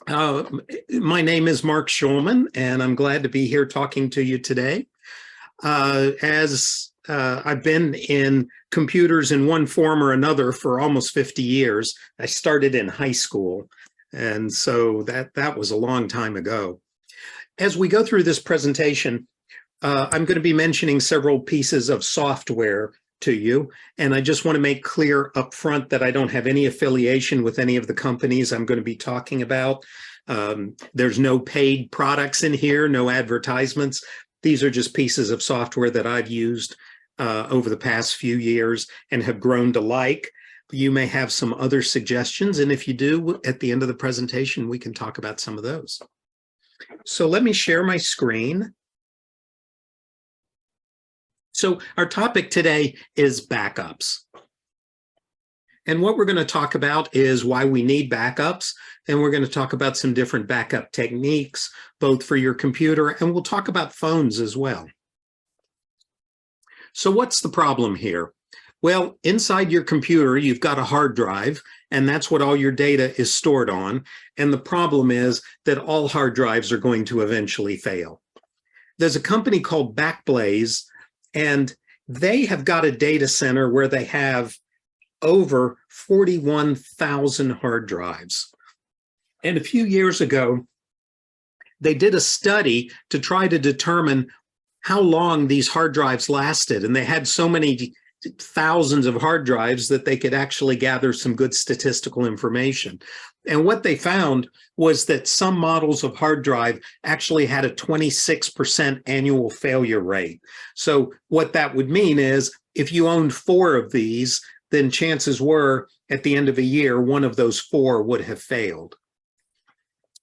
Uh, my name is Mark Schulman, and I'm glad to be here talking to you today. As I've been in computers in one form or another for almost 50 years. I started in high school, and so that was a long time ago. As we go through this presentation, I'm going to be mentioning several pieces of software to you, and I just want to make clear up front that I don't have any affiliation with any of the companies I'm going to be talking about. There's no paid products in here, no advertisements. These are just pieces of software that I've used over the past few years and have grown to like. You may have some other suggestions, and if you do, at the end of the presentation, we can talk about some of those. So let me share my screen. So our topic today is backups. And what we're going to talk about is why we need backups. And we're going to talk about some different backup techniques, both for your computer, and we'll talk about phones as well. So what's the problem here? Well, inside your computer, you've got a hard drive, and that's what all your data is stored on. And the problem is that all hard drives are going to eventually fail. There's a company called Backblaze, and they have got a data center where they have over 41,000 hard drives. And a few years ago, they did a study to try to determine how long these hard drives lasted. And they had so many thousands of hard drives that they could actually gather some good statistical information. And what they found was that some models of hard drive actually had a 26% annual failure rate. So what that would mean is if you owned 4 of these, then chances were at the end of a year, one of those 4 would have failed.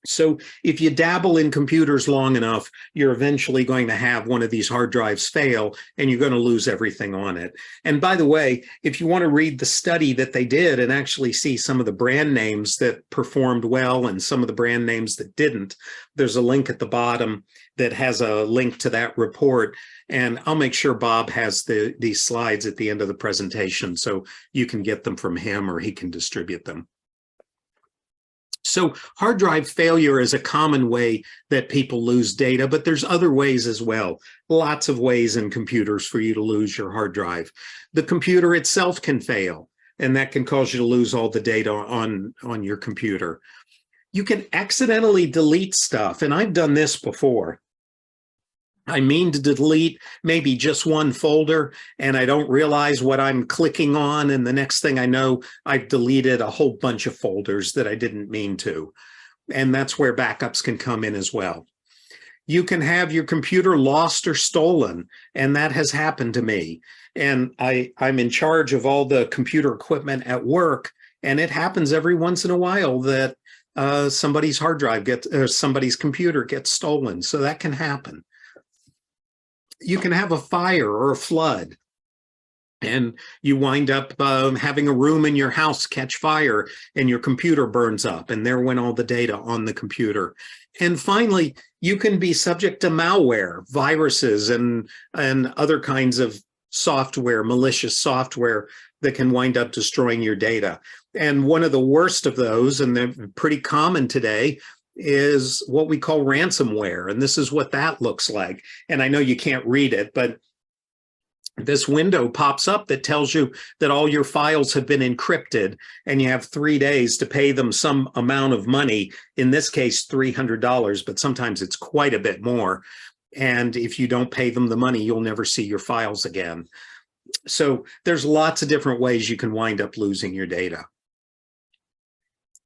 So if you dabble in computers long enough, you're eventually going to have one of these hard drives fail, and you're going to lose everything on it. And by the way, if you want to read the study that they did and actually see some of the brand names that performed well and some of the brand names that didn't, there's a link at the bottom that has a link to that report. And I'll make sure Bob has these slides at the end of the presentation so you can get them from him or he can distribute them. So hard drive failure is a common way that people lose data, but there's other ways as well. Lots of ways in computers for you to lose your hard drive. The computer itself can fail, and that can cause you to lose all the data on your computer. You can accidentally delete stuff, and I've done this before. I mean to delete maybe just one folder, and I don't realize what I'm clicking on, and the next thing I know, I've deleted a whole bunch of folders that I didn't mean to. And that's where backups can come in as well. You can have your computer lost or stolen, and that has happened to me. And I'm in charge of all the computer equipment at work, and it happens every once in a while that somebody's hard drive gets, or somebody's computer gets stolen. So that can happen. You can have a fire or a flood, and you wind up having a room in your house catch fire and your computer burns up, and there went all the data on the computer. And finally, you can be subject to malware, viruses, and other kinds of software, malicious software that can wind up destroying your data. And one of the worst of those, and they're pretty common today, is what we call ransomware. And this is what that looks like. And I know you can't read it, but this window pops up that tells you that all your files have been encrypted and you have 3 days to pay them some amount of money, in this case, $300, but sometimes it's quite a bit more. And if you don't pay them the money, you'll never see your files again. So there's lots of different ways you can wind up losing your data.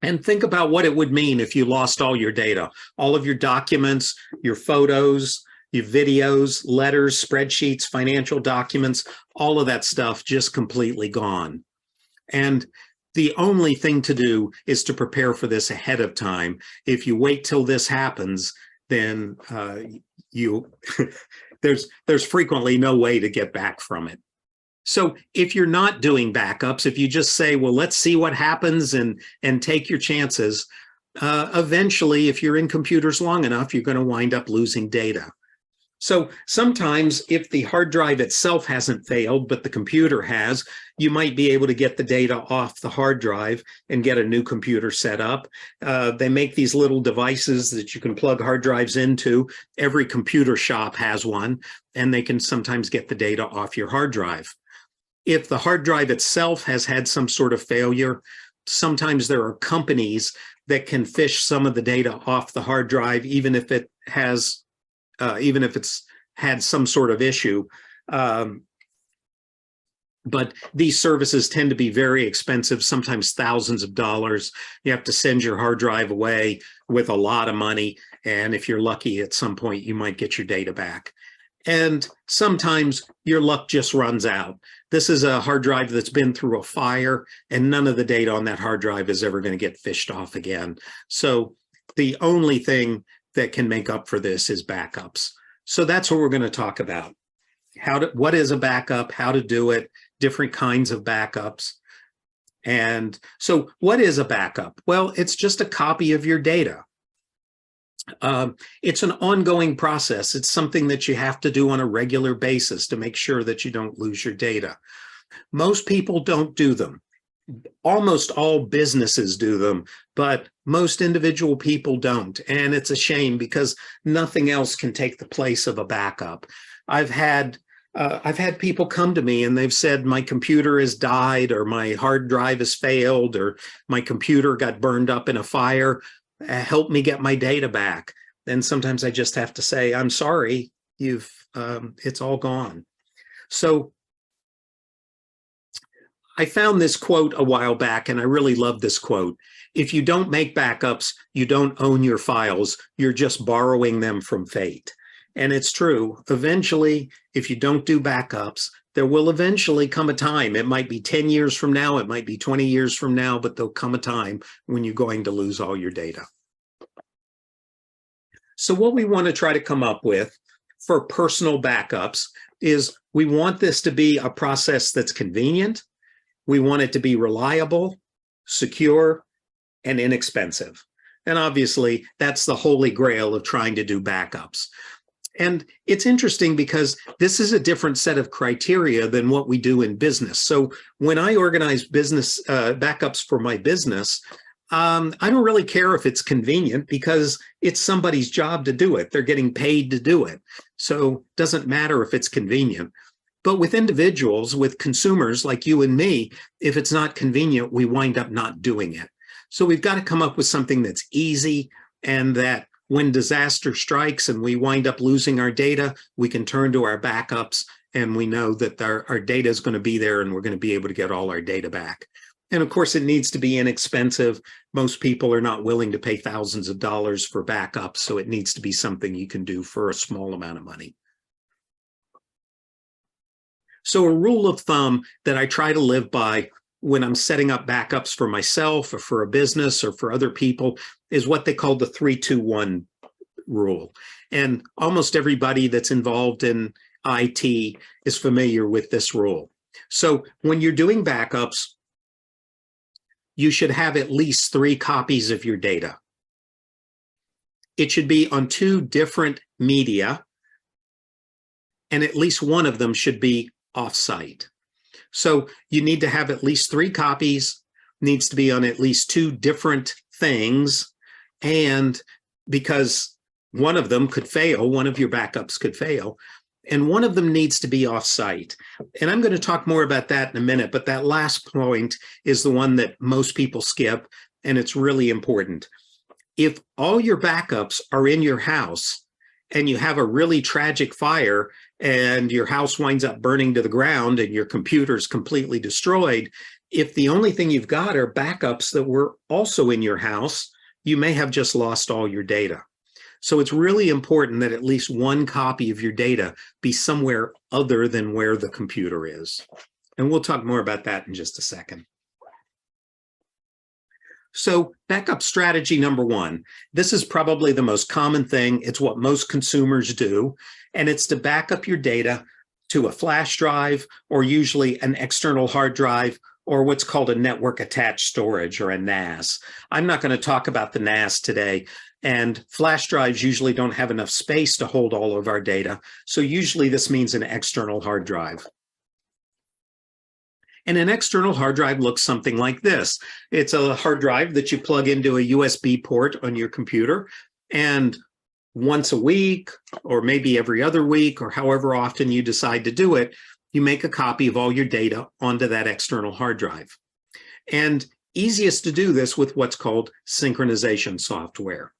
And think about what it would mean if you lost all your data, all of your documents, your photos, your videos, letters, spreadsheets, financial documents, all of that stuff just completely gone. And the only thing to do is to prepare for this ahead of time. If you wait till this happens, then there's frequently no way to get back from it. So if you're not doing backups, if you just say, well, let's see what happens and take your chances, eventually, if you're in computers long enough, you're going to wind up losing data. So sometimes if the hard drive itself hasn't failed, but the computer has, you might be able to get the data off the hard drive and get a new computer set up. They make these little devices that you can plug hard drives into. Every computer shop has one, and they can sometimes get the data off your hard drive. If the hard drive itself has had some sort of failure, sometimes there are companies that can fish some of the data off the hard drive, even if it's had some sort of issue. But these services tend to be very expensive, sometimes thousands of dollars. You have to send your hard drive away with a lot of money. And if you're lucky, at some point, you might get your data back. And sometimes your luck just runs out. This is a hard drive that's been through a fire, and none of the data on that hard drive is ever going to get fished off again. So the only thing that can make up for this is backups. So that's what we're going to talk about. What is a backup, how to do it, different kinds of backups. And so what is a backup? Well, it's just a copy of your data. It's an ongoing process. It's something that you have to do on a regular basis to make sure that you don't lose your data. Most people don't do them. Almost all businesses do them, but most individual people don't. And it's a shame because nothing else can take the place of a backup. I've had people come to me and they've said, my computer has died, or my hard drive has failed, or my computer got burned up in a fire. Help me get my data back. Then sometimes I just have to say, I'm sorry, it's all gone. So I found this quote a while back, and I really love this quote. If you don't make backups, you don't own your files. You're just borrowing them from fate. And it's true. Eventually, if you don't do backups, there will eventually come a time. It might be 10 years from now, it might be 20 years from now, but there'll come a time when you're going to lose all your data. So what we want to try to come up with for personal backups is we want this to be a process that's convenient. We want it to be reliable, secure, and inexpensive. And obviously, that's the holy grail of trying to do backups. And it's interesting because this is a different set of criteria than what we do in business. So when I organize business backups for my business, I don't really care if it's convenient because it's somebody's job to do it. They're getting paid to do it. So it doesn't matter if it's convenient. But with individuals, with consumers like you and me, if it's not convenient, we wind up not doing it. So we've got to come up with something that's easy, and that when disaster strikes and we wind up losing our data, we can turn to our backups and we know that our data is going to be there and we're going to be able to get all our data back. And of course, it needs to be inexpensive. Most people are not willing to pay thousands of dollars for backups, so it needs to be something you can do for a small amount of money. So a rule of thumb that I try to live by when I'm setting up backups for myself or for a business or for other people is what they call the 3-2-1 rule. And almost everybody that's involved in IT is familiar with this rule. So when you're doing backups, you should have at least 3 copies of your data. It should be on 2 different media, and at least one of them should be off-site. So you need to have at least 3 copies, needs to be on at least 2 different things, and because one of them could fail, one of your backups could fail, and one of them needs to be off-site. And I'm going to talk more about that in a minute, but that last point is the one that most people skip, and it's really important. If all your backups are in your house and you have a really tragic fire and your house winds up burning to the ground and your computer's completely destroyed, if the only thing you've got are backups that were also in your house, you may have just lost all your data. So it's really important that at least 1 copy of your data be somewhere other than where the computer is. And we'll talk more about that in just a second. So backup strategy number 1, this is probably the most common thing. It's what most consumers do, and it's to back up your data to a flash drive or usually an external hard drive or what's called a network attached storage, or a NAS. I'm not going to talk about the NAS today, and flash drives usually don't have enough space to hold all of our data, so usually this means an external hard drive. And an external hard drive looks something like this. It's a hard drive that you plug into a USB port on your computer, and once a week, or maybe every other week, or however often you decide to do it, you make a copy of all your data onto that external hard drive. And easiest to do this with what's called synchronization software.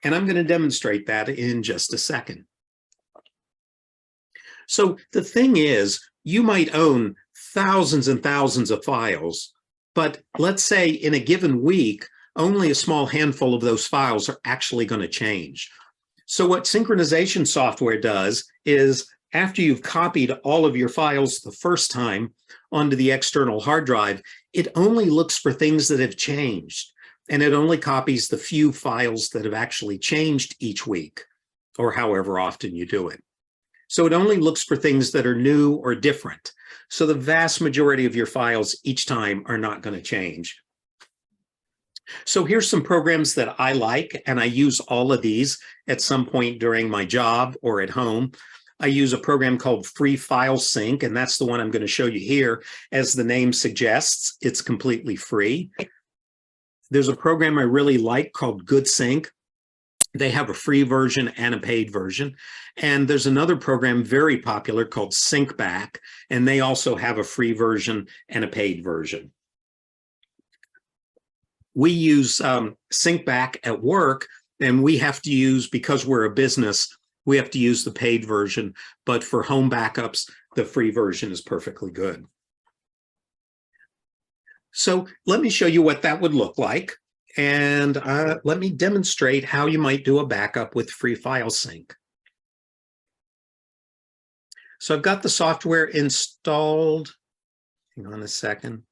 And I'm going to demonstrate that in just a second. So the thing is, you might own thousands and thousands of files, but let's say in a given week, only a small handful of those files are actually going to change. So what synchronization software does is, after you've copied all of your files the first time onto the external hard drive, it only looks for things that have changed, and it only copies the few files that have actually changed each week, or however often you do it. So it only looks for things that are new or different. So the vast majority of your files each time are not going to change. So here's some programs that I like, and I use all of these at some point during my job or at home. I use a program called Free File Sync, and that's the one I'm going to show you here. As the name suggests, it's completely free. There's a program I really like called Good Sync. They have a free version and a paid version. And there's another program very popular called SyncBack, and they also have a free version and a paid version. We use SyncBack at work, and we have to use, because we're a business, we have to use the paid version, but for home backups, the free version is perfectly good. So let me show you what that would look like, and let me demonstrate how you might do a backup with Free File Sync. So I've got the software installed. Hang on a second.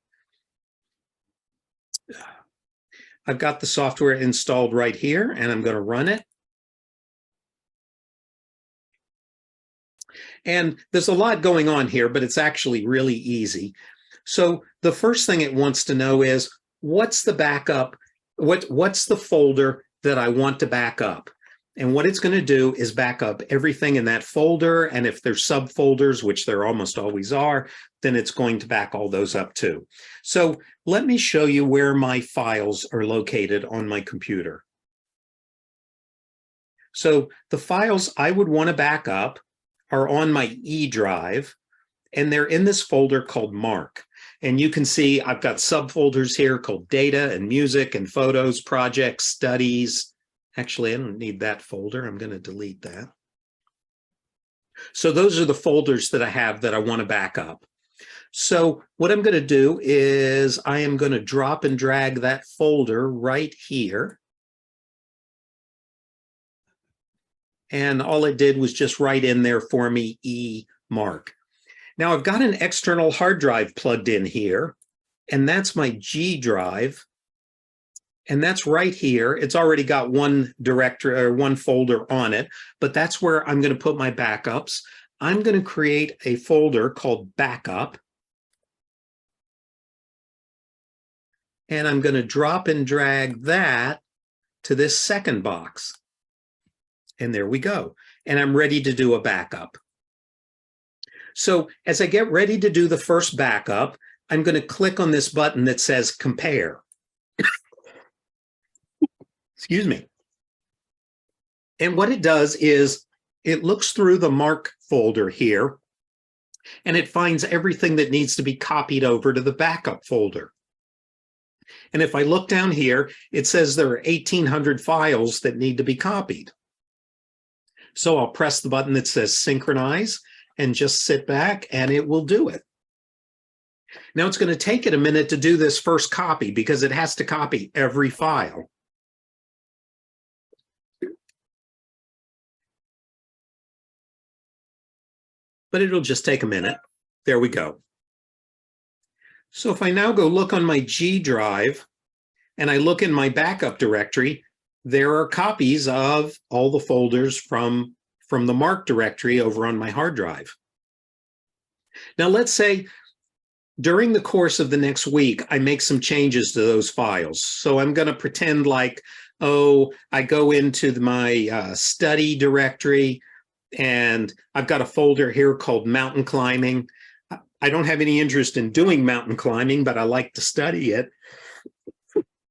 I've got the software installed right here, and I'm going to run it. And there's a lot going on here, but it's actually really easy. So the first thing it wants to know is, what's the backup? What's the folder that I want to back up? And what it's going to do is back up everything in that folder. And if there's subfolders, which there almost always are, then it's going to back all those up too. So let me show you where my files are located on my computer. So the files I would want to back up are on my E drive, and they're in this folder called Mark. And you can see I've got subfolders here called Data and Music and Photos, Projects, Studies. Actually, I don't need that folder. I'm going to delete that. So those are the folders that I have that I want to back up. So what I'm going to do is I am going to drop and drag that folder right here. And all it did was just write in there for me E Mark. Now I've got an external hard drive plugged in here, and that's my G drive. And that's right here. It's already got one directory or one folder on it, but that's where I'm going to put my backups. I'm going to create a folder called Backup. And I'm going to drop and drag that to this second box. And there we go. And I'm ready to do a backup. So as I get ready to do the first backup, I'm going to click on this button that says Compare. Excuse me. And what it does is it looks through the Mark folder here, and it finds everything that needs to be copied over to the backup folder. And if I look down here, it says there are 1,800 files that need to be copied. So I'll press the button that says Synchronize and just sit back, and it will do it. Now it's going to take it a minute to do this first copy because it has to copy every file. But it'll just take a minute. There we go. So if I now go look on my G drive and I look in my backup directory, there are copies of all the folders from the Mark directory over on my hard drive. Now let's say During the course of the next week, I make some changes to those files. So I'm going to pretend like, oh, I go into my study directory and I've got a folder here called mountain climbing. I don't have any interest in doing mountain climbing, but I like to study it.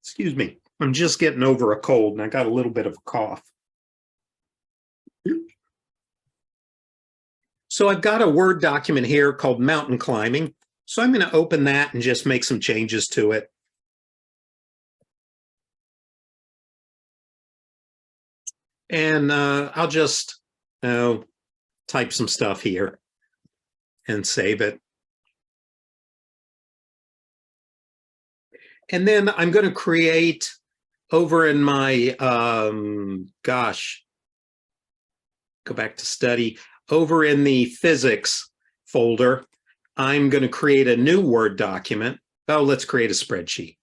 Excuse me. I'm just getting over a cold and I got a little bit of a cough. So I've got a Word document here called mountain climbing. So I'm going to open that and just make some changes to it. And I'll just type some stuff here and save it. And then I'm going to create over in my, go back to study, over in the physics folder, I'm going to create a new Word document. Oh, let's create a spreadsheet.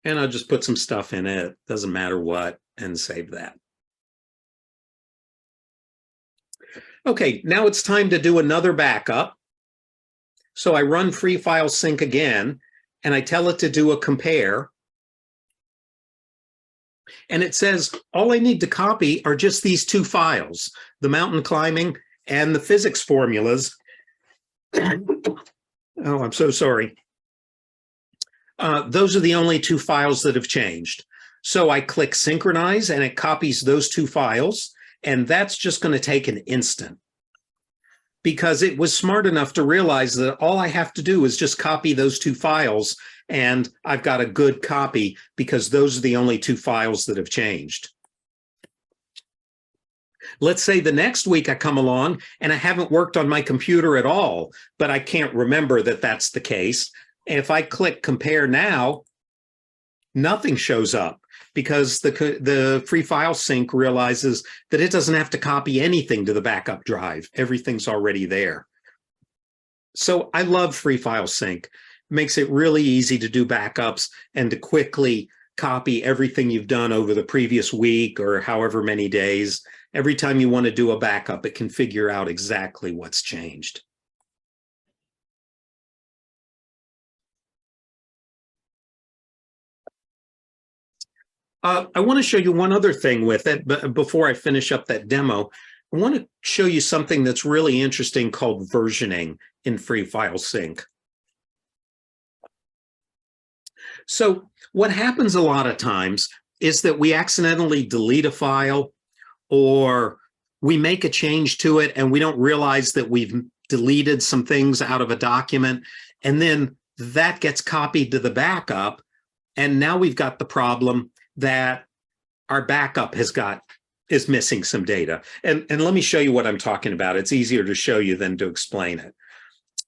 And I'll just put some stuff in it, doesn't matter what, and save that. Okay, now it's time to do another backup. So I run free file sync again, and I tell it to do a compare. And it says, all I need to copy are just these two files, the mountain climbing and the physics formulas. Oh, I'm so sorry. Those are the only two files that have changed. So I click synchronize and it copies those two files. And that's just going to take an instant because it was smart enough to realize that all I have to do is just copy those two files. And I've got a good copy because those are the only two files that have changed. Let's say the next week I come along and I haven't worked on my computer at all, but I can't remember that that's the case. And if I click compare now, nothing shows up because the free file sync realizes that it doesn't have to copy anything to the backup drive. Everything's already there. So I love free file sync. It makes it really easy to do backups and to quickly copy everything you've done over the previous week or however many days. Every time you want to do a backup, it can figure out exactly what's changed. I want to show you one other thing with it, but before I finish up that demo, I want to show you something that's really interesting called versioning in Free File Sync. So what happens a lot of times is that we accidentally delete a file or we make a change to it and we don't realize that we've deleted some things out of a document, and then that gets copied to the backup, and now we've got the problem that our backup is missing some data. And let me show you what I'm talking about. It's easier to show you than to explain it.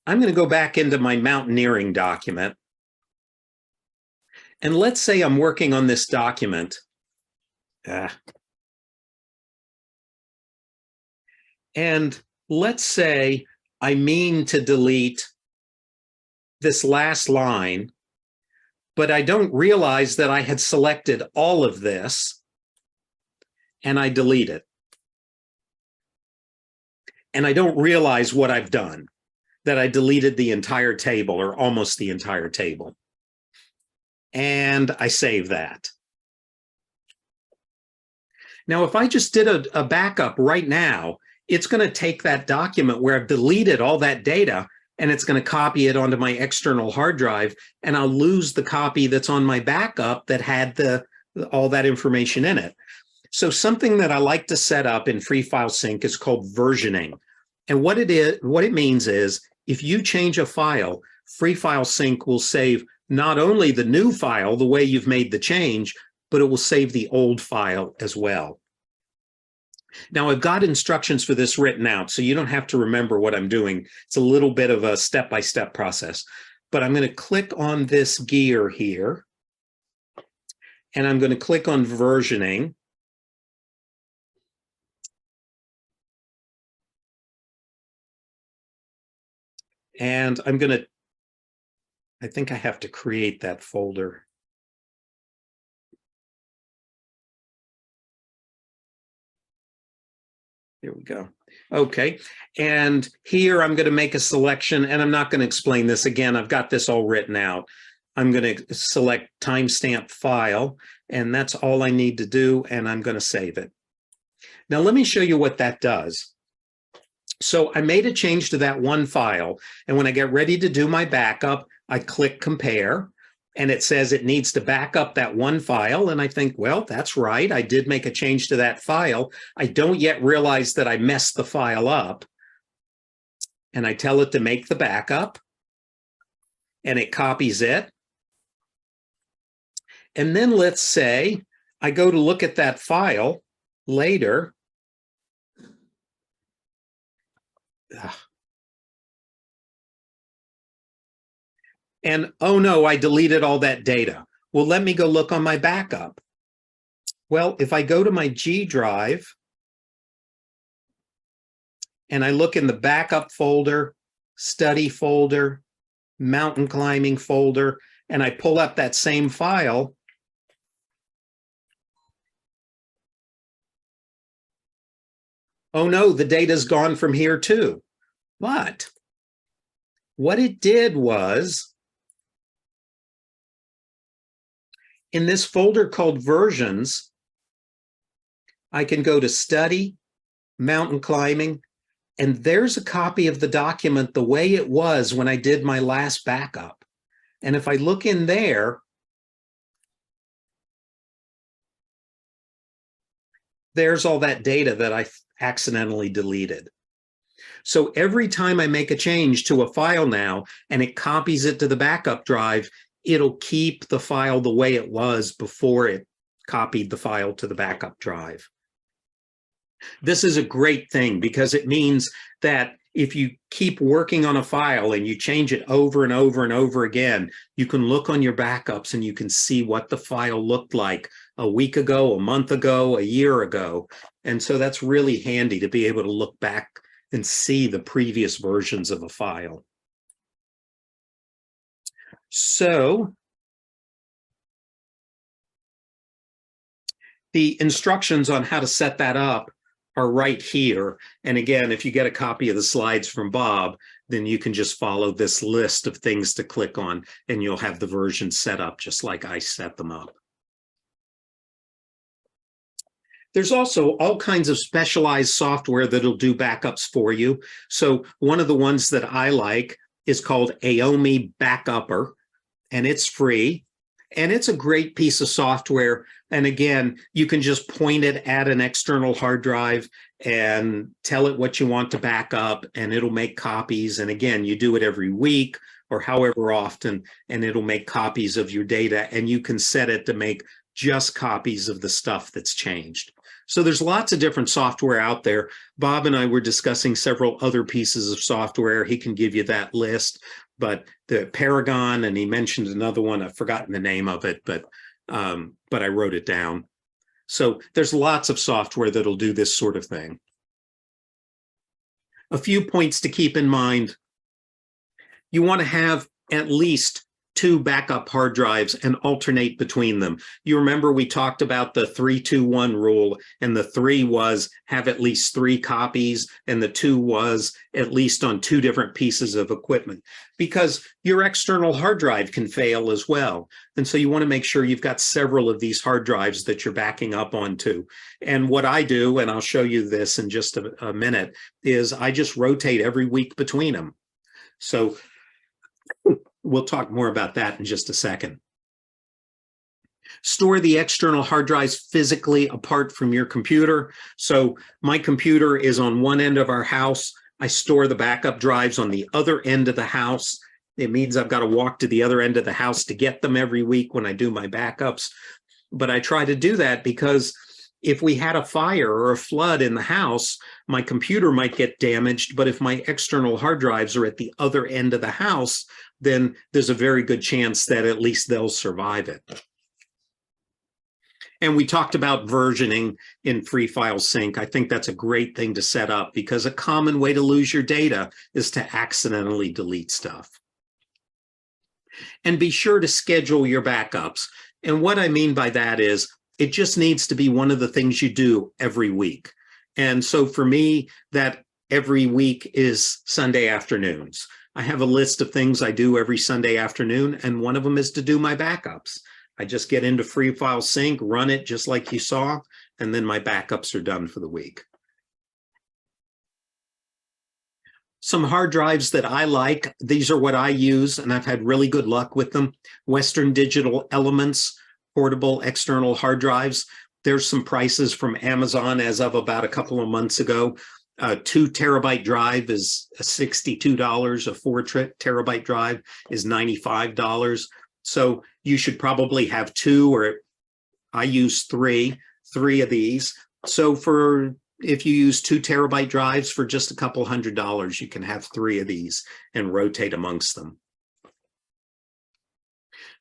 I'm going to go back into my mountaineering document. And let's say I'm working on this document. And let's say I mean to delete this last line, but I don't realize that I had selected all of this, and I delete it. And I don't realize what I've done, that I deleted the entire table or almost the entire table. And I save that. Now, if I just did a backup right now, it's going to take that document where I've deleted all that data and it's going to copy it onto my external hard drive, and I'll lose the copy that's on my backup that had all that information in it. So something that I like to set up in Free File Sync is called versioning. And what it means is if you change a file, Free File Sync will save not only the new file, the way you've made the change, but it will save the old file as well. Now, I've got instructions for this written out, so you don't have to remember what I'm doing. It's a little bit of a step-by-step process. But I'm going to click on this gear here, and I'm going to click on versioning. And I think I have to create that folder. Here we go. Okay, and here I'm going to make a selection, and I'm not going to explain this again. I've got this all written out. I'm going to select timestamp file, and that's all I need to do, and I'm going to save it. Now let me show you what that does. So I made a change to that one file, and when I get ready to do my backup, I click compare, and it says it needs to back up that one file. And I think, well, that's right. I did make a change to that file. I don't yet realize that I messed the file up. And I tell it to make the backup, and it copies it. And then let's say I go to look at that file later. And oh no, I deleted all that data. Well, let me go look on my backup. Well, if I go to my G drive and I look in the backup folder, study folder, mountain climbing folder, and I pull up that same file, oh no, the data's gone from here too. But what it did was, in this folder called versions, I can go to study, mountain climbing, and there's a copy of the document the way it was when I did my last backup. And if I look in there, there's all that data that I accidentally deleted. So every time I make a change to a file now and it copies it to the backup drive, it'll keep the file the way it was before it copied the file to the backup drive. This is a great thing because it means that if you keep working on a file and you change it over and over and over again, you can look on your backups and you can see what the file looked like a week ago, a month ago, a year ago. And so that's really handy to be able to look back and see the previous versions of a file. So the instructions on how to set that up are right here. And again, if you get a copy of the slides from Bob, then you can just follow this list of things to click on and you'll have the version set up just like I set them up. There's also all kinds of specialized software that'll do backups for you. So one of the ones that I like is called Aomi Backupper, and it's free. And it's a great piece of software. And again, you can just point it at an external hard drive and tell it what you want to back up, and it'll make copies. And again, you do it every week or however often, and it'll make copies of your data. And you can set it to make just copies of the stuff that's changed. So there's lots of different software out there. Bob and I were discussing several other pieces of software. He can give you that list. But the Paragon, and he mentioned another one, I've forgotten the name of it, but I wrote it down. So there's lots of software that'll do this sort of thing. A few points to keep in mind. You want to have at least 2 backup hard drives and alternate between them. You remember we talked about the 3-2-1 rule, and the 3 was have at least 3 copies, and the 2 was at least on 2 different pieces of equipment, because your external hard drive can fail as well. And so you want to make sure you've got several of these hard drives that you're backing up onto. And what I do, and I'll show you this in just a minute, is I just rotate every week between them. So we'll talk more about that in just a second. Store the external hard drives physically apart from your computer. So my computer is on one end of our house. I store the backup drives on the other end of the house. It means I've got to walk to the other end of the house to get them every week when I do my backups. But I try to do that because if we had a fire or a flood in the house, my computer might get damaged. But if my external hard drives are at the other end of the house, then there's a very good chance that at least they'll survive it. And we talked about versioning in Free File Sync. I think that's a great thing to set up because a common way to lose your data is to accidentally delete stuff. And be sure to schedule your backups. And what I mean by that is it just needs to be one of the things you do every week. And so for me, that every week is Sunday afternoons. I have a list of things I do every Sunday afternoon, and one of them is to do my backups. I just get into Free File Sync, run it just like you saw, and then my backups are done for the week. Some hard drives that I like, these are what I use, and I've had really good luck with them. Western Digital Elements, portable external hard drives. There's some prices from Amazon as of about a couple of months ago. A 2 terabyte drive is $62. A 4 terabyte drive is $95. So you should probably have 2, or I use three of these. So if you use 2 terabyte drives for just a couple $100, you can have 3 of these and rotate amongst them.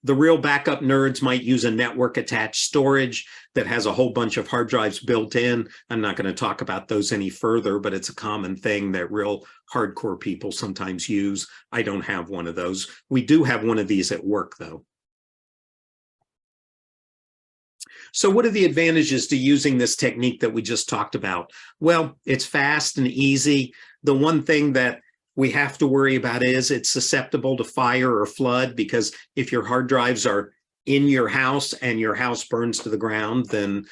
The real backup nerds might use a network attached storage that has a whole bunch of hard drives built in. I'm not going to talk about those any further, but it's a common thing that real hardcore people sometimes use. I don't have one of those. We do have one of these at work, though. So what are the advantages to using this technique that we just talked about? Well, it's fast and easy. The one thing that we have to worry about is it's susceptible to fire or flood, because if your hard drives are in your house and your house burns to the ground, then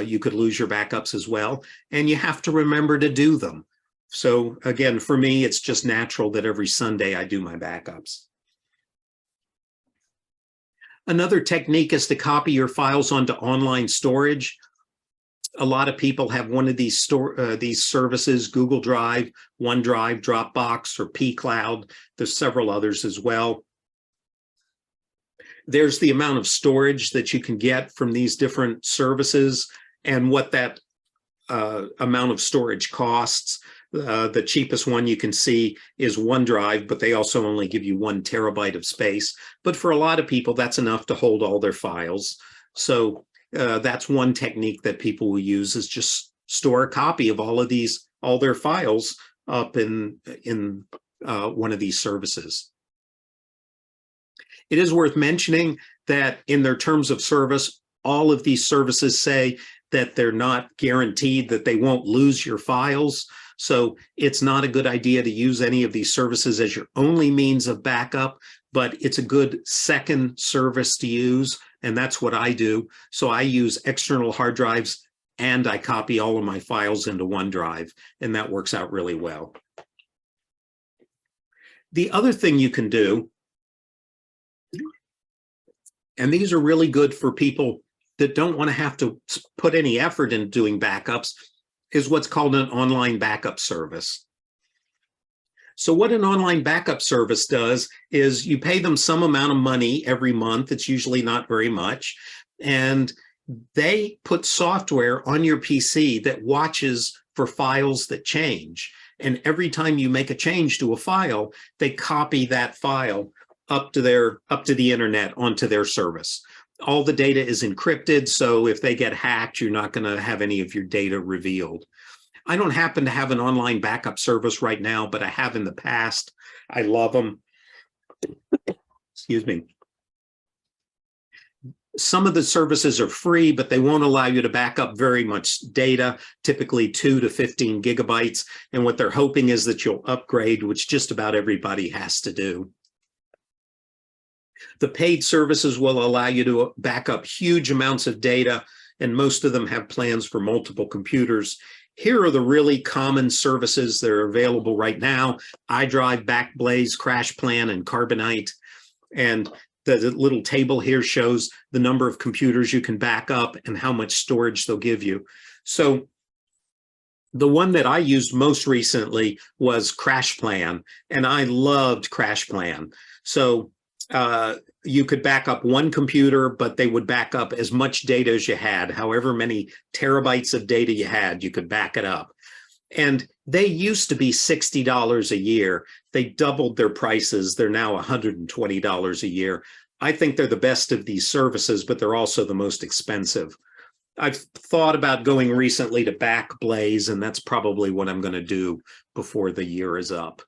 you could lose your backups as well. And you have to remember to do them. So again, for me, it's just natural that every Sunday I do my backups. Another technique is to copy your files onto online storage. A lot of people have one of these services, Google Drive, OneDrive, Dropbox, or pCloud. There's several others as well. There's the amount of storage that you can get from these different services and what that amount of storage costs. The cheapest one you can see is OneDrive, but they also only give you 1 terabyte of space. But for a lot of people, that's enough to hold all their files. So that's one technique that people will use, is just store a copy of all their files up in one of these services. It is worth mentioning that in their terms of service, all of these services say that they're not guaranteed that they won't lose your files. So it's not a good idea to use any of these services as your only means of backup, but it's a good second service to use, and that's what I do. So I use external hard drives and I copy all of my files into OneDrive, and that works out really well. The other thing you can do, and these are really good for people that don't want to have to put any effort in doing backups, is what's called an online backup service. So what an online backup service does is you pay them some amount of money every month. It's usually not very much. And they put software on your PC that watches for files that change. And every time you make a change to a file, they copy that file up to the internet onto their service. All the data is encrypted, so if they get hacked, you're not going to have any of your data revealed. I don't happen to have an online backup service right now, but I have in the past. I love them. Excuse me. Some of the services are free, but they won't allow you to back up very much data, typically 2 to 15 gigabytes. And what they're hoping is that you'll upgrade, which just about everybody has to do. The paid services will allow you to back up huge amounts of data, and most of them have plans for multiple computers. Here are the really common services that are available right now: iDrive, Backblaze, CrashPlan, and Carbonite. And the little table here shows the number of computers you can back up and how much storage they'll give you. So the one that I used most recently was CrashPlan, and I loved CrashPlan. So you could back up one computer, but they would back up as much data as you had. However many terabytes of data you had, you could back it up. And they used to be $60 a year. They doubled their prices. They're now $120 a year. I think they're the best of these services, but they're also the most expensive. I've thought about going recently to Backblaze, and that's probably what I'm going to do before the year is up.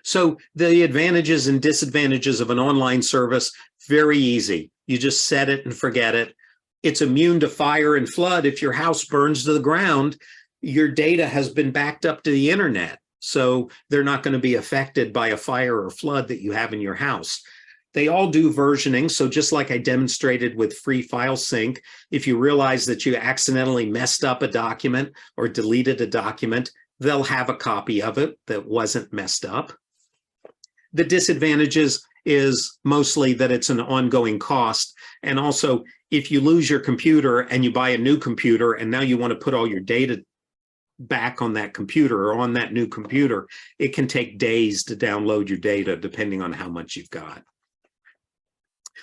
So the advantages and disadvantages of an online service, very easy. You just set it and forget it. it's immune to fire and flood. If your house burns to the ground, your data has been backed up to the internet. So they're not going to be affected by a fire or flood that you have in your house. They all do versioning. So just like I demonstrated with free file sync, if you realize that you accidentally messed up a document or deleted a document, they'll have a copy of it that wasn't messed up. The disadvantages is mostly that it's an ongoing cost. And also, if you lose your computer and you buy a new computer and now you want to put all your data back on that computer or on that new computer, it can take days to download your data depending on how much you've got.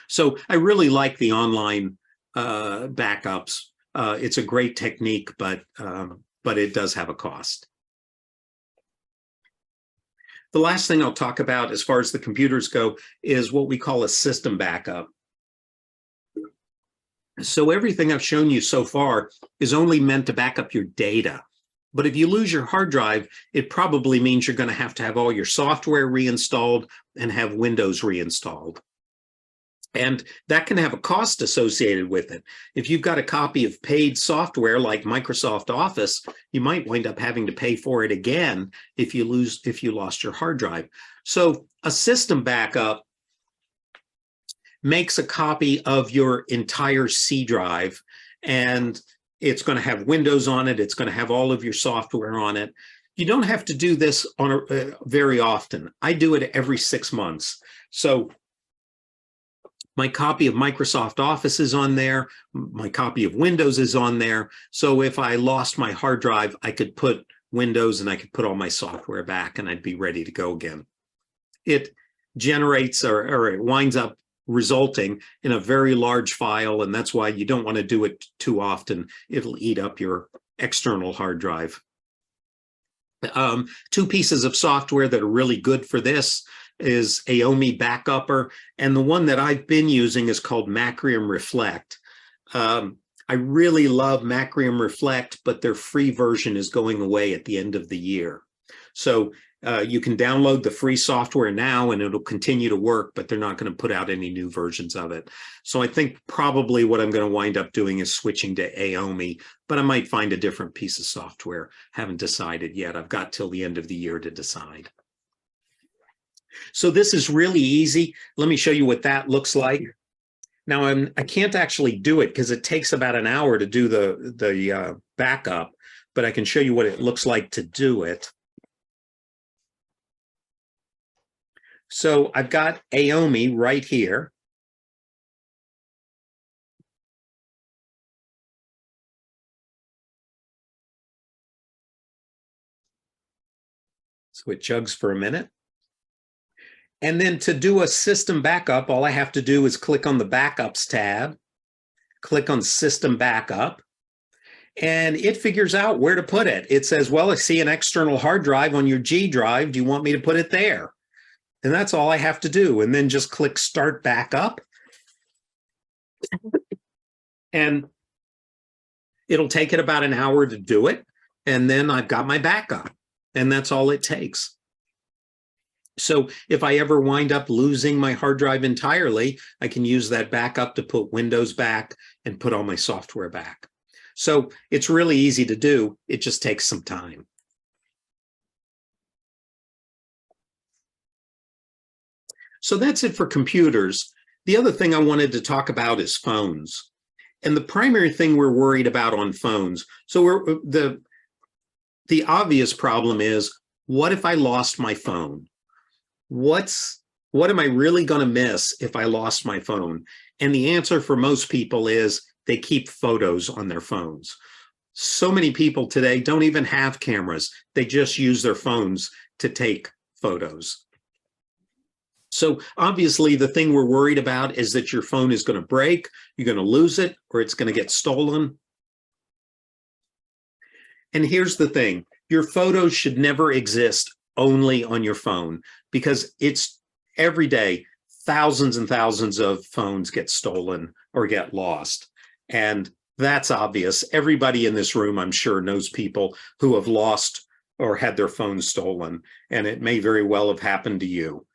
So I really like the online backups. It's a great technique, but it does have a cost. The last thing I'll talk about as far as the computers go is what we call a system backup. So everything I've shown you so far is only meant to back up your data. But if you lose your hard drive, it probably means you're going to have all your software reinstalled and have Windows reinstalled. And that can have a cost associated with it. If you've got a copy of paid software like Microsoft Office, you might wind up having to pay for it again if you lost your hard drive. So a system backup makes a copy of your entire C drive, and it's going to have Windows on it. It's going to have all of your software on it. You don't have to do this very often. I do it every 6 months. So my copy of Microsoft Office is on there. My copy of Windows is on there. So if I lost my hard drive, I could put Windows and I could put all my software back and I'd be ready to go again. It generates or it winds up resulting in a very large file, and that's why you don't want to do it too often. It'll eat up your external hard drive. Two pieces of software that are really good for this is Aomi Backupper, and the one that I've been using is called Macrium Reflect. I really love Macrium Reflect, but their free version is going away at the end of the year. So you can download the free software now and it'll continue to work, but they're not going to put out any new versions of it. So I think probably what I'm going to wind up doing is switching to Aomi, but I might find a different piece of software. Haven't decided yet. I've got till the end of the year to decide. So this is really easy. Let me show you what that looks like. Now I can't actually do it because it takes about an hour to do the backup, but I can show you what it looks like to do it. So I've got Aomi right here. So it chugs for a minute. And then to do a system backup, all I have to do is click on the Backups tab, click on System Backup, and it figures out where to put it. It says, well, I see an external hard drive on your G drive. Do you want me to put it there? And that's all I have to do. And then just click Start Backup. And it'll take it about an hour to do it. And then I've got my backup. And that's all it takes. So if I ever wind up losing my hard drive entirely, I can use that backup to put Windows back and put all my software back. So it's really easy to do. It just takes some time. So that's it for computers. The other thing I wanted to talk about is phones. And the primary thing we're worried about on phones. So the obvious problem is, what if I lost my phone? What am I really going to miss if I lost my phone? And the answer for most people is they keep photos on their phones. So many people today don't even have cameras. They just use their phones to take photos. So obviously the thing we're worried about is that your phone is going to break, you're going to lose it, or it's going to get stolen. And here's the thing, your photos should never exist only on your phone, because it's every day, thousands and thousands of phones get stolen or get lost. And that's obvious. Everybody in this room, I'm sure, knows people who have lost or had their phones stolen, and it may very well have happened to you.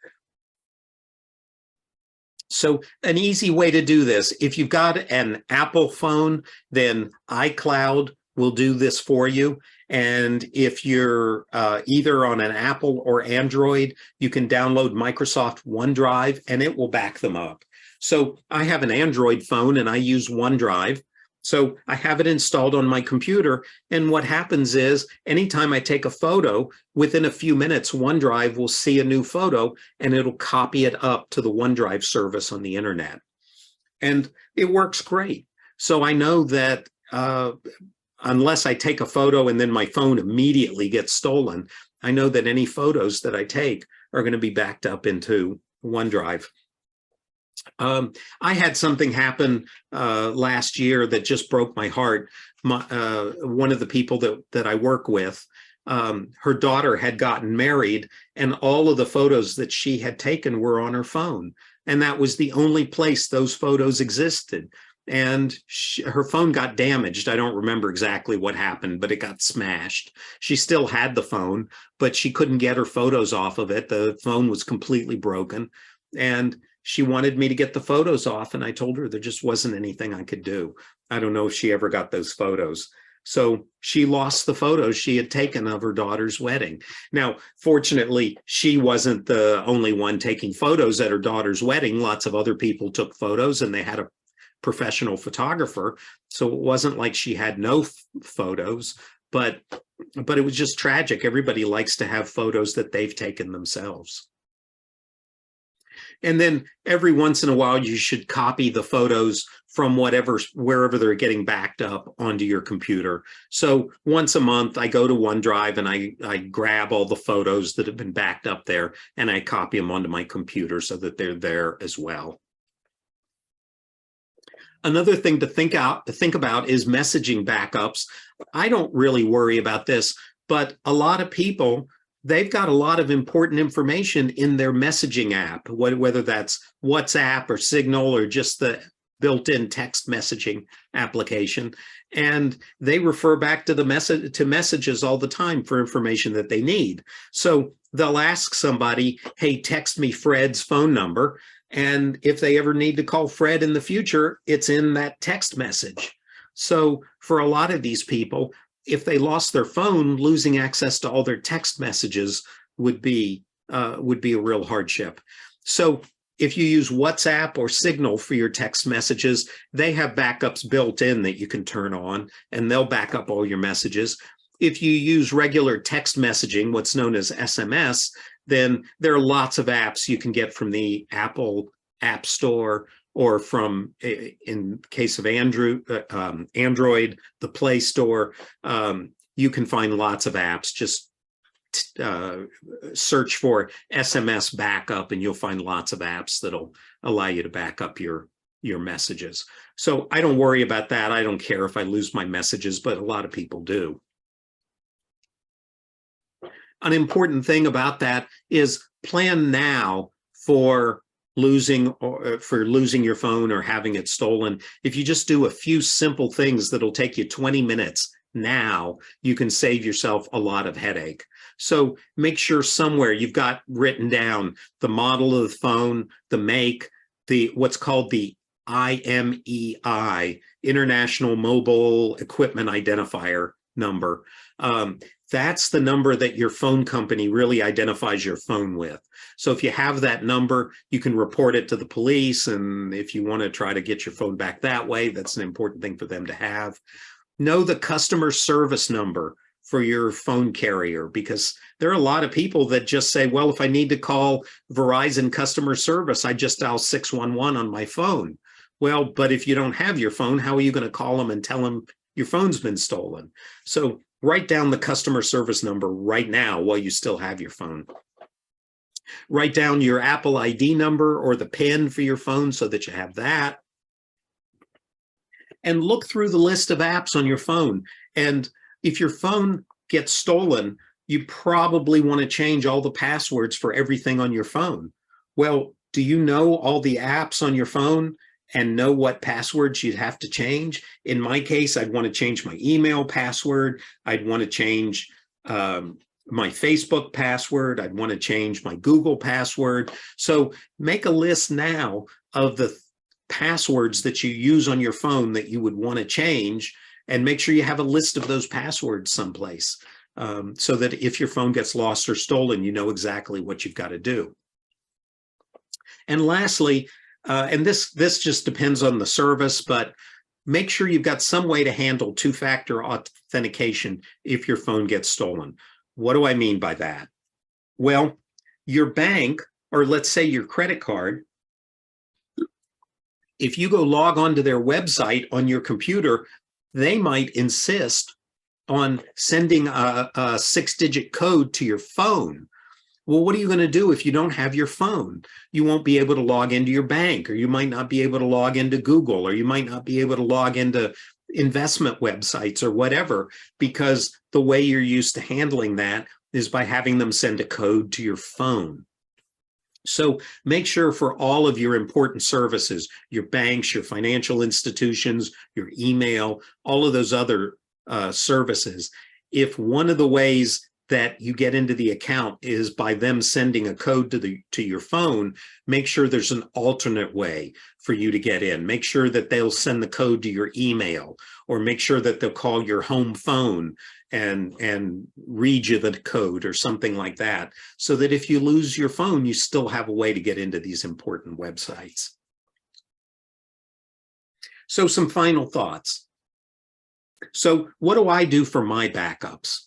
So an easy way to do this, if you've got an Apple phone, then iCloud will do this for you. And if you're either on an Apple or Android, you can download Microsoft OneDrive and it will back them up. So I have an Android phone and I use OneDrive. So I have it installed on my computer. And what happens is anytime I take a photo, within a few minutes, OneDrive will see a new photo and it'll copy it up to the OneDrive service on the internet. And it works great. So I know that unless I take a photo and then my phone immediately gets stolen, I know that any photos that I take are going to be backed up into OneDrive. I had something happen last year that just broke my heart. One of the people that I work with, her daughter had gotten married and all of the photos that she had taken were on her phone. And that was the only place those photos existed. And her phone got damaged. I don't remember exactly what happened, but it got smashed. She still had the phone, but she couldn't get her photos off of it. The phone was completely broken. And she wanted me to get the photos off, and I told her there just wasn't anything I could do. I don't know if she ever got those photos. So she lost the photos she had taken of her daughter's wedding. Now, fortunately, she wasn't the only one taking photos at her daughter's wedding. Lots of other people took photos, and they had a professional photographer. So it wasn't like she had no photos, but it was just tragic. Everybody likes to have photos that they've taken themselves. And then every once in a while, you should copy the photos from wherever they're getting backed up onto your computer. So once a month, I go to OneDrive and I grab all the photos that have been backed up there and I copy them onto my computer so that they're there as well. Another thing to think about is messaging backups. I don't really worry about this, but a lot of people, they've got a lot of important information in their messaging app, whether that's WhatsApp or Signal or just the built-in text messaging application. And they refer back to messages all the time for information that they need. So they'll ask somebody, hey, text me Fred's phone number. And if they ever need to call Fred in the future, it's in that text message. So for a lot of these people, if they lost their phone, losing access to all their text messages would be a real hardship. So if you use WhatsApp or Signal for your text messages, they have backups built in that you can turn on, and they'll back up all your messages. If you use regular text messaging, what's known as SMS, then there are lots of apps you can get from the Apple App Store or from, in case of Android, the Play Store. You can find lots of apps. Just search for SMS backup and you'll find lots of apps that'll allow you to back up your messages. So I don't worry about that. I don't care if I lose my messages, but a lot of people do. An important thing about that is plan now for losing your phone or having it stolen. If you just do a few simple things that'll take you 20 minutes now, you can save yourself a lot of headache. So make sure somewhere you've got written down the model of the phone, the make, what's called the IMEI, International Mobile Equipment Identifier number. That's the number that your phone company really identifies your phone with. So if you have that number, you can report it to the police. And if you want to try to get your phone back that way, that's an important thing for them to have. Know the customer service number for your phone carrier, because there are a lot of people that just say, well, if I need to call Verizon customer service, I just dial 611 on my phone. Well, but if you don't have your phone, how are you going to call them and tell them your phone's been stolen? So write down the customer service number right now while you still have your phone. Write down your Apple ID number or the PIN for your phone so that you have that. And look through the list of apps on your phone. And if your phone gets stolen, you probably want to change all the passwords for everything on your phone. Well, do you know all the apps on your phone and know what passwords you'd have to change? In my case, I'd want to change my email password. I'd want to change my Facebook password. I'd want to change my Google password. So make a list now of the passwords that you use on your phone that you would want to change, and make sure you have a list of those passwords someplace, so that if your phone gets lost or stolen, you know exactly what you've got to do. And lastly, and this just depends on the service, but make sure you've got some way to handle two-factor authentication if your phone gets stolen. What do I mean by that? Well, your bank, or let's say your credit card, if you go log onto their website on your computer, they might insist on sending a 6-digit code to your phone. Well, what are you going to do if you don't have your phone? You won't be able to log into your bank, or you might not be able to log into Google, or you might not be able to log into investment websites or whatever, because the way you're used to handling that is by having them send a code to your phone. So make sure for all of your important services, your banks, your financial institutions, your email, all of those other services, if one of the ways that you get into the account is by them sending a code to your phone, make sure there's an alternate way for you to get in. Make sure that they'll send the code to your email, or make sure that they'll call your home phone and read you the code or something like that, so that if you lose your phone, you still have a way to get into these important websites. So some final thoughts. So what do I do for my backups?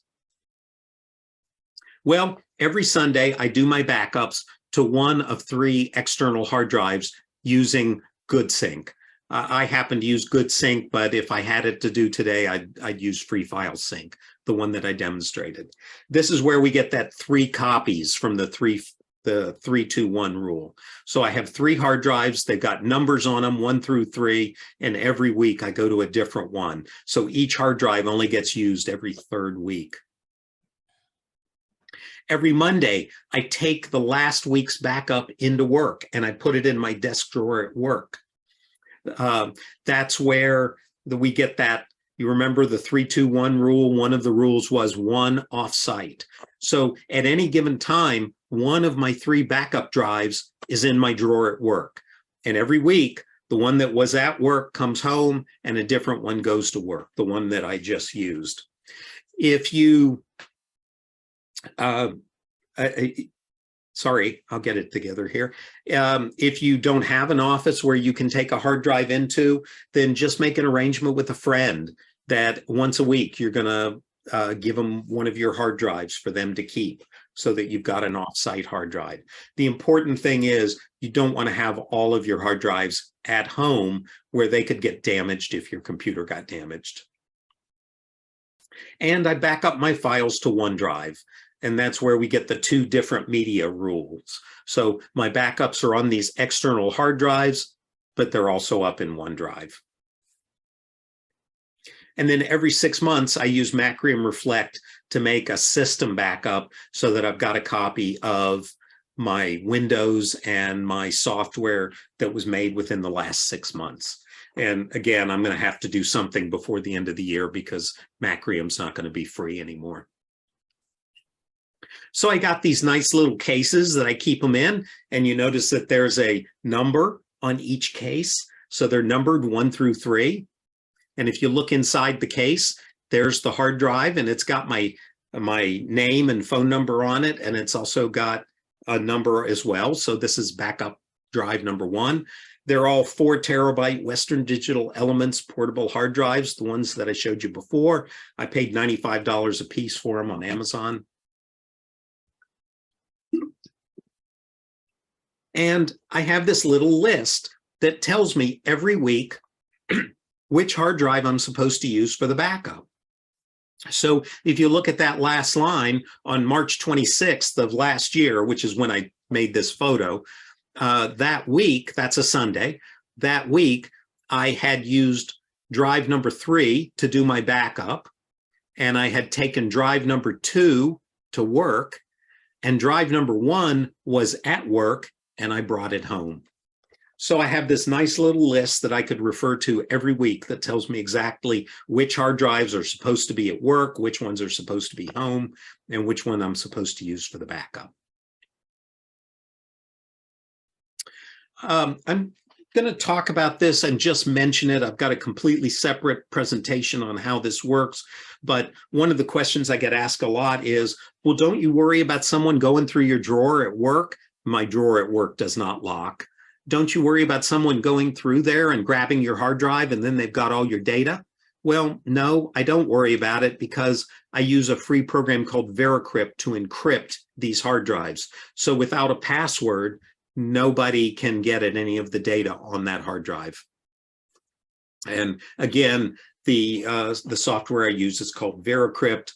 Well, every Sunday I do my backups to one of 3 external hard drives using GoodSync. I happen to use GoodSync, but if I had it to do today, I'd use Free File Sync, the one that I demonstrated. This is where we get that 3 copies from the 3-2-1 rule. So I have 3 hard drives. They've got numbers on them, 1 through 3, and every week I go to a different one. So each hard drive only gets used every 3rd week. Every Monday, I take the last week's backup into work and I put it in my desk drawer at work. That's where we get that. You remember the 3-2-1 rule? One of the rules was 1 offsite. So at any given time, one of my 3 backup drives is in my drawer at work. And every week, the one that was at work comes home and a different one goes to work, the one that I just used. If you sorry, I'll get it together here. If you don't have an office where you can take a hard drive into, then just make an arrangement with a friend that once a week you're going to give them one of your hard drives for them to keep, so that you've got an off-site hard drive. The important thing is you don't want to have all of your hard drives at home where they could get damaged if your computer got damaged. And I back up my files to OneDrive. And that's where we get the 2 different media rules. So my backups are on these external hard drives, but they're also up in OneDrive. And then every 6 months, I use Macrium Reflect to make a system backup, so that I've got a copy of my Windows and my software that was made within the last 6 months. And again, I'm going to have to do something before the end of the year, because Macrium's not going to be free anymore. So I got these nice little cases that I keep them in, and you notice that there's a number on each case. So they're numbered 1 through 3. And if you look inside the case, there's the hard drive, and it's got my name and phone number on it. And it's also got a number as well. So this is backup drive number 1. They're all 4 terabyte Western Digital Elements portable hard drives, the ones that I showed you before. I paid $95 a piece for them on Amazon. And I have this little list that tells me every week which hard drive I'm supposed to use for the backup. So if you look at that last line, on March 26th of last year, which is when I made this photo, that week, that's a Sunday, that week I had used drive number 3 to do my backup, and I had taken drive number 2 to work, and drive number 1 was at work, and I brought it home. So I have this nice little list that I could refer to every week that tells me exactly which hard drives are supposed to be at work, which ones are supposed to be home, and which one I'm supposed to use for the backup. I'm going to talk about this and just mention it. I've got a completely separate presentation on how this works. But one of the questions I get asked a lot is, well, don't you worry about someone going through your drawer at work? My drawer at work does not lock. Don't you worry about someone going through there and grabbing your hard drive and then they've got all your data? Well, no, I don't worry about it because I use a free program called Encrypt to encrypt these hard drives. So without a password, nobody can get at any of the data on that hard drive. And again, the software I use is called Encrypt.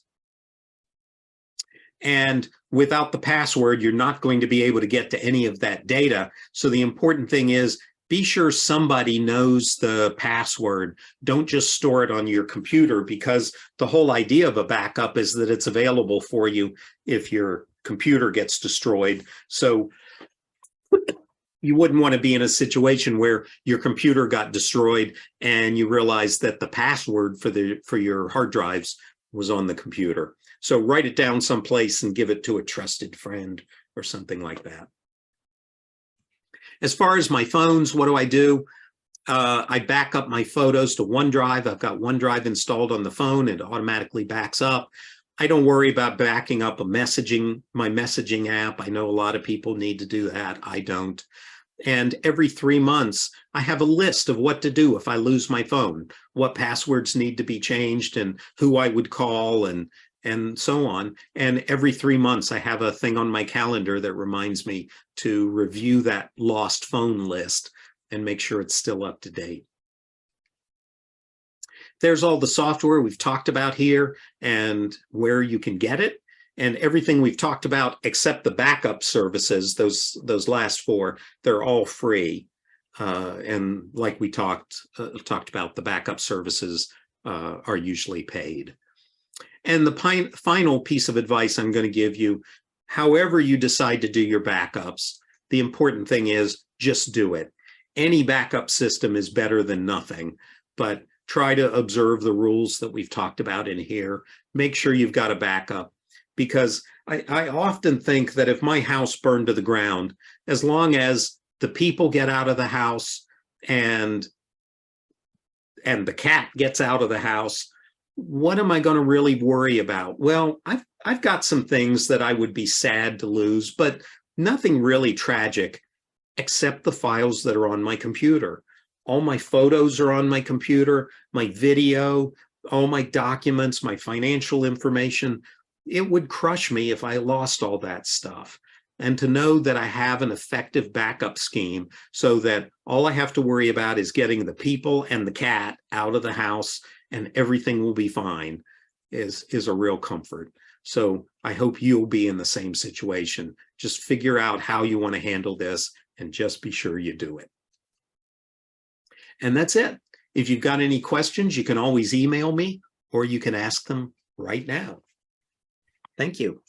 And without the password, you're not going to be able to get to any of that data. So the important thing is be sure somebody knows the password. Don't just store it on your computer, because the whole idea of a backup is that it's available for you if your computer gets destroyed. So you wouldn't want to be in a situation where your computer got destroyed and you realize that the password for your hard drives was on the computer. So write it down someplace and give it to a trusted friend or something like that. As far as my phones, what do? I back up my photos to OneDrive. I've got OneDrive installed on the phone. It automatically backs up. I don't worry about backing up my messaging app. I know a lot of people need to do that. I don't. And every 3 months, I have a list of what to do if I lose my phone, what passwords need to be changed and who I would call and so on. And every 3 months, I have a thing on my calendar that reminds me to review that lost phone list and make sure it's still up to date. There's all the software we've talked about here and where you can get it. And everything we've talked about except the backup services, those last 4, they're all free. And like we talked about, the backup services are usually paid. And the final piece of advice I'm going to give you, however you decide to do your backups, the important thing is just do it. Any backup system is better than nothing, but try to observe the rules that we've talked about in here. Make sure you've got a backup, because I often think that if my house burned to the ground, as long as the people get out of the house and the cat gets out of the house, what am I going to really worry about? Well, I've got some things that I would be sad to lose, but nothing really tragic except the files that are on my computer. All my photos are on my computer, my video, all my documents, my financial information. It would crush me if I lost all that stuff. And to know that I have an effective backup scheme so that all I have to worry about is getting the people and the cat out of the house and everything will be fine is a real comfort. So I hope you'll be in the same situation. Just figure out how you want to handle this and just be sure you do it. And that's it. If you've got any questions, you can always email me or you can ask them right now. Thank you.